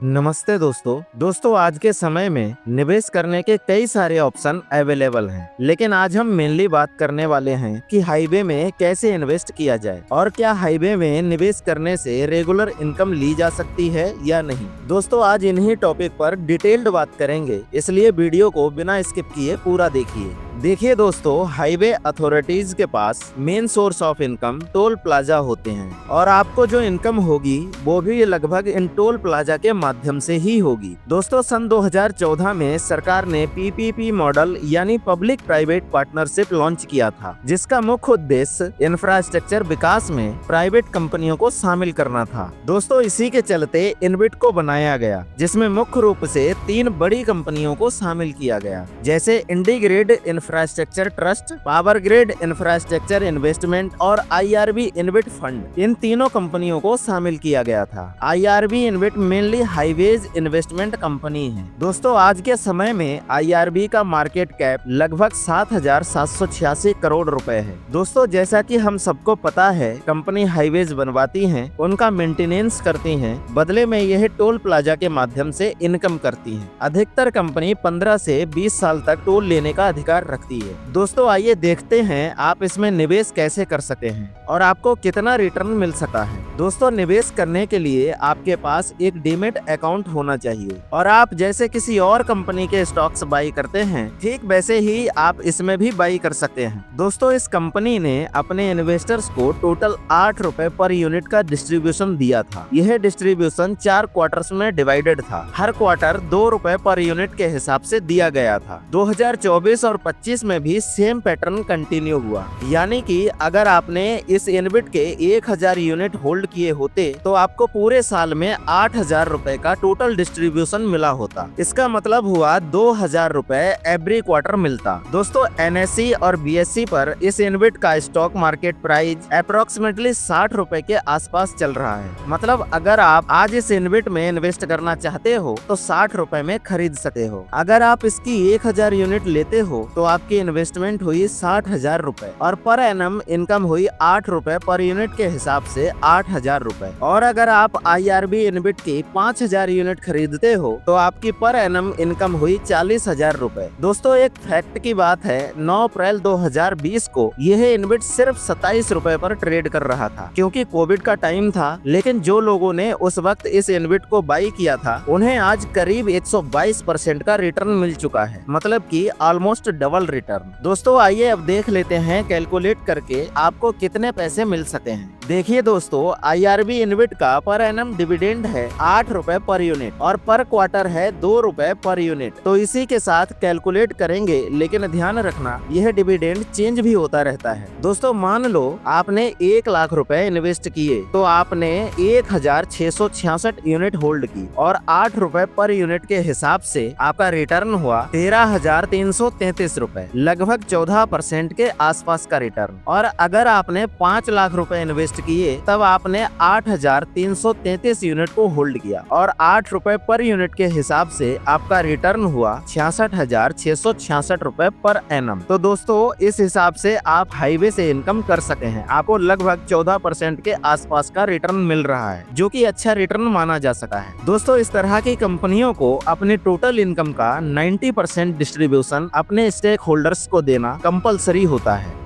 नमस्ते दोस्तों आज के समय में निवेश करने के कई सारे ऑप्शन अवेलेबल हैं, लेकिन आज हम मेनली बात करने वाले हैं कि हाईवे में कैसे इन्वेस्ट किया जाए और क्या हाईवे में निवेश करने से रेगुलर इनकम ली जा सकती है या नहीं। दोस्तों आज इन्हीं टॉपिक पर डिटेल्ड बात करेंगे, इसलिए वीडियो को बिना स्किप किए पूरा देखिए दोस्तों, हाईवे अथॉरिटीज के पास main source of income toll plaza होते हैं और आपको जो इनकम होगी वो भी लगभग इन टोल प्लाजा के माध्यम से ही होगी। दोस्तों सन 2014 में सरकार ने पीपीपी मॉडल यानी पब्लिक प्राइवेट पार्टनरशिप लॉन्च किया था, जिसका मुख्य उद्देश्य इंफ्रास्ट्रक्चर विकास में प्राइवेट कंपनियों को शामिल करना था। दोस्तों इसी के चलते इनविट को बनाया गया, जिसमें मुख्य रूप से 3 बड़ी कंपनियों को शामिल किया गया, जैसे integrated infrastructure trust, power grid infrastructure investment और आईआरबी इनविट फंड। इन तीनों कंपनियों को शामिल किया गया था। IRB इनविट mainly highways investment company है। दोस्तों आज के समय में आईआरबी का मार्केट कैप लगभग 7,786 करोड़ रुपए है। दोस्तों जैसा कि हम सबको पता है, कंपनी हाईवेज बनवाती है, उनका मेंटेनेंस करती है, बदले में यह टोल प्लाजा के माध्यम से इनकम करती है। अधिकतर कंपनी 15 से 20 साल तक टोल लेने का अधिकार रखती है। दोस्तों आइए देखते हैं आप इसमें निवेश कैसे कर सकते हैं और आपको कितना रिटर्न मिल सकता है। दोस्तों निवेश करने के लिए आपके पास एक डीमेट अकाउंट होना चाहिए और आप जैसे किसी और कंपनी के स्टॉक्स बाई करते हैं, ठीक वैसे ही आप इसमें भी बाई कर सकते हैं। दोस्तों इस कंपनी ने अपने इन्वेस्टर्स को टोटल 8 रुपए पर यूनिट का डिस्ट्रीब्यूशन दिया था। यह डिस्ट्रीब्यूशन 4 क्वार्टर्स में डिवाइडेड था। हर क्वार्टर 2 रुपए पर यूनिट के हिसाब से दिया गया था। 2024 और 25 में भी सेम पैटर्न कंटिन्यू हुआ, यानी कि अगर आपने इस इनविट के 1000 यूनिट होल्ड किए होते तो आपको पूरे साल में 8000 रुपए का टोटल डिस्ट्रीब्यूशन मिला होता। इसका मतलब हुआ 2000 रुपए एवरी क्वार्टर मिलता। दोस्तों एनएसई और बीएसई पर इस इनविट का स्टॉक मार्केट प्राइस अप्रोक्सीमेटली 60 रुपए के आसपास चल रहा है। मतलब अगर आप आज इस इनविट में इन्वेस्ट करना चाहते हो तो 60 रुपए में खरीद सकते हो। अगर आप इसकी 1000 यूनिट लेते हो तो आपकी इन्वेस्टमेंट हुई 60,000 रुपए और पर एनम इनकम हुई 8 रुपए पर यूनिट के हिसाब से 8,000 रुपए। और अगर आप आईआरबी इनविट की 5,000 यूनिट खरीदते हो तो आपकी पर एनम इनकम हुई 40,000 रुपए। दोस्तों एक फैक्ट की बात है, 9 अप्रैल 2020 को यह इनविट सिर्फ 27 रुपए पर ट्रेड कर रहा था, क्योंकि कोविड का टाइम था। लेकिन जो लोगों ने उस वक्त इस इनविट को बाई किया था, उन्हें आज करीब 122% का रिटर्न मिल चुका है, मतलब कि ऑलमोस्ट डबल रिटर्न। दोस्तों आइए अब देख लेते हैं कैलकुलेट करके आपको कितने पैसे मिल सकते हैं। देखिए दोस्तों, आईआरबी इनविट का पर एनम डिविडेंड है 8 रुपए पर यूनिट और पर क्वार्टर है 2 रुपए पर यूनिट। तो इसी के साथ कैलकुलेट करेंगे, लेकिन ध्यान रखना यह डिविडेंड चेंज भी होता रहता है। दोस्तों मान लो आपने 1 लाख रुपए इन्वेस्ट किए तो आपने 1666 यूनिट होल्ड की और 8 रुपए पर यूनिट के हिसाब से आपका रिटर्न हुआ 13,333 रुपए, लगभग 14% के आसपास का रिटर्न। और अगर आपने 5 लाख रुपए इन्वेस्ट किए तब आपने 8,333 यूनिट को होल्ड किया और 8 रुपए पर यूनिट के हिसाब से आपका रिटर्न हुआ 66,666 रुपए पर एनम। तो दोस्तों इस हिसाब से आप हाईवे से इनकम कर सकते हैं। आपको लगभग 14% के आसपास का रिटर्न मिल रहा है, जो कि अच्छा रिटर्न माना जा सकता है। दोस्तों इस तरह की कंपनियों को अपने टोटल इनकम का 90% डिस्ट्रीब्यूशन अपने स्टेक होल्डर्स को देना कंपलसरी होता है।